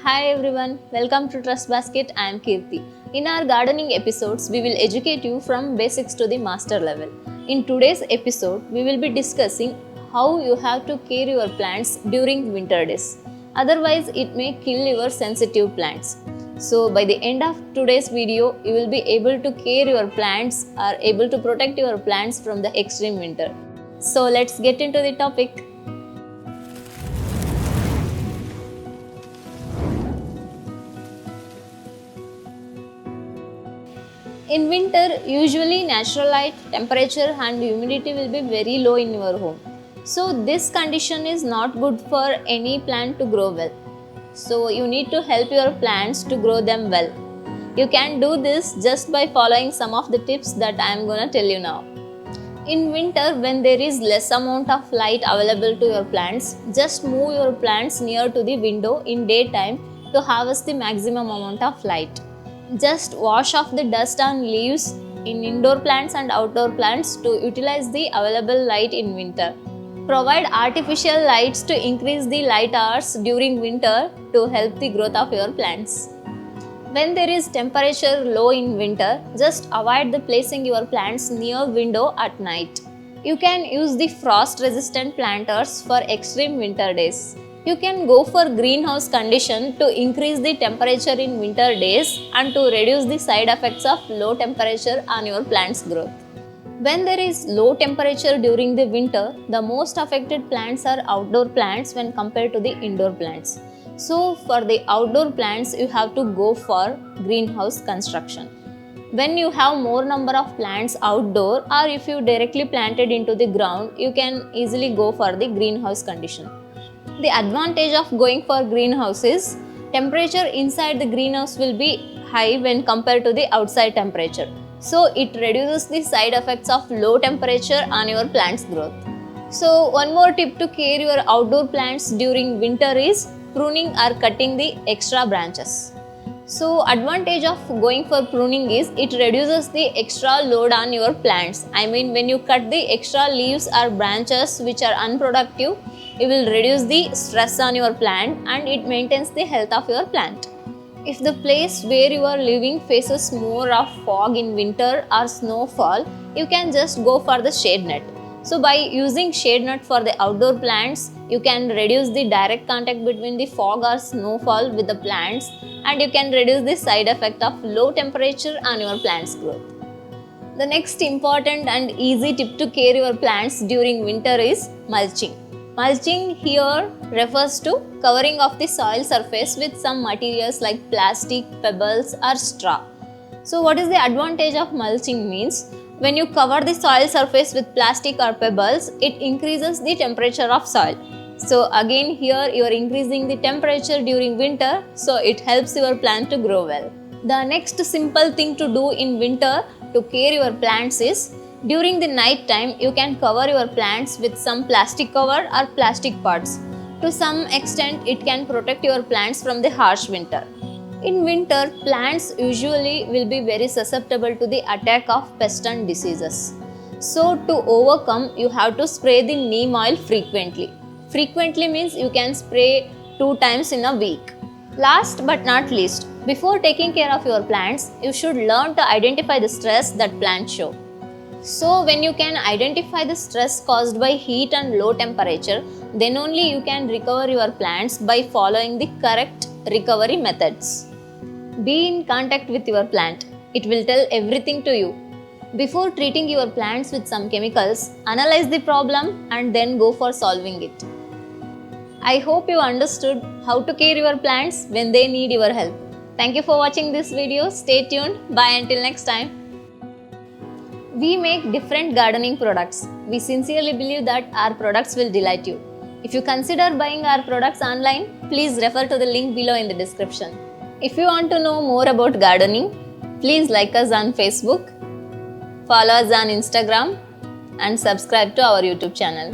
Hi everyone, welcome to Trust Basket. I am Kirti. In our gardening episodes, we will educate you from basics to the master level. In today's episode, we will be discussing how you have to care your plants during winter days. Otherwise, it may kill your sensitive plants. So, by the end of today's video, you will be able to care your plants or able to protect your plants from the extreme winter. So, let's get into the topic. In winter, usually natural light, temperature and humidity will be very low in your home. So this condition is not good for any plant to grow well. So you need to help your plants to grow them well. You can do this just by following some of the tips that I am going to tell you now. In winter, when there is less amount of light available to your plants, just move your plants near to the window in daytime to harvest the maximum amount of light. Just wash off the dust and leaves in indoor plants and outdoor plants to utilize the available light in winter. Provide artificial lights to increase the light hours during winter to help the growth of your plants. When there is temperature low in winter, just avoid the placing your plants near window at night. You can use the frost resistant planters for extreme winter days. You can go for greenhouse condition to increase the temperature in winter days and to reduce the side effects of low temperature on your plant's growth. When there is low temperature during the winter, the most affected plants are outdoor plants when compared to the indoor plants. So for the outdoor plants, you have to go for greenhouse construction. When you have more number of plants outdoor or if you directly planted into the ground, you can easily go for the greenhouse condition. The advantage of going for greenhouse is temperature inside the greenhouse will be high when compared to the outside temperature. So it reduces the side effects of low temperature on your plant's growth. So one more tip to care your outdoor plants during winter is pruning or cutting the extra branches. So advantage of going for pruning is it reduces the extra load on your plants. I mean when you cut the extra leaves or branches which are unproductive, it will reduce the stress on your plant and it maintains the health of your plant. If the place where you are living faces more of fog in winter or snowfall, you can just go for the shade net. So by using shade net for the outdoor plants, you can reduce the direct contact between the fog or snowfall with the plants and you can reduce the side effect of low temperature on your plant's growth. The next important and easy tip to care your plants during winter is mulching. Mulching here refers to covering of the soil surface with some materials like plastic, pebbles or straw. So what is the advantage of mulching means? When you cover the soil surface with plastic or pebbles, it increases the temperature of soil. So again here you are increasing the temperature during winter, so it helps your plant to grow well. The next simple thing to do in winter to care your plants is during the night time, you can cover your plants with some plastic cover or plastic pots. To some extent, it can protect your plants from the harsh winter. In winter, plants usually will be very susceptible to the attack of pests and diseases. So to overcome, you have to spray the neem oil frequently. Frequently means you can spray 2 times in a week. Last but not least, before taking care of your plants, you should learn to identify the stress that plants show. So when you can identify the stress caused by heat and low temperature, then only you can recover your plants by following the correct recovery methods. Be in contact with your plant. It will tell everything to you. Before treating your plants with some chemicals, analyze the problem and then go for solving it. I hope you understood how to care your plants when they need your help. Thank you for watching this video. Stay tuned. Bye until next time. We make different gardening products. We sincerely believe that our products will delight you. If you consider buying our products online, please refer to the link below in the description. If you want to know more about gardening, please like us on Facebook, follow us on Instagram, and subscribe to our YouTube channel.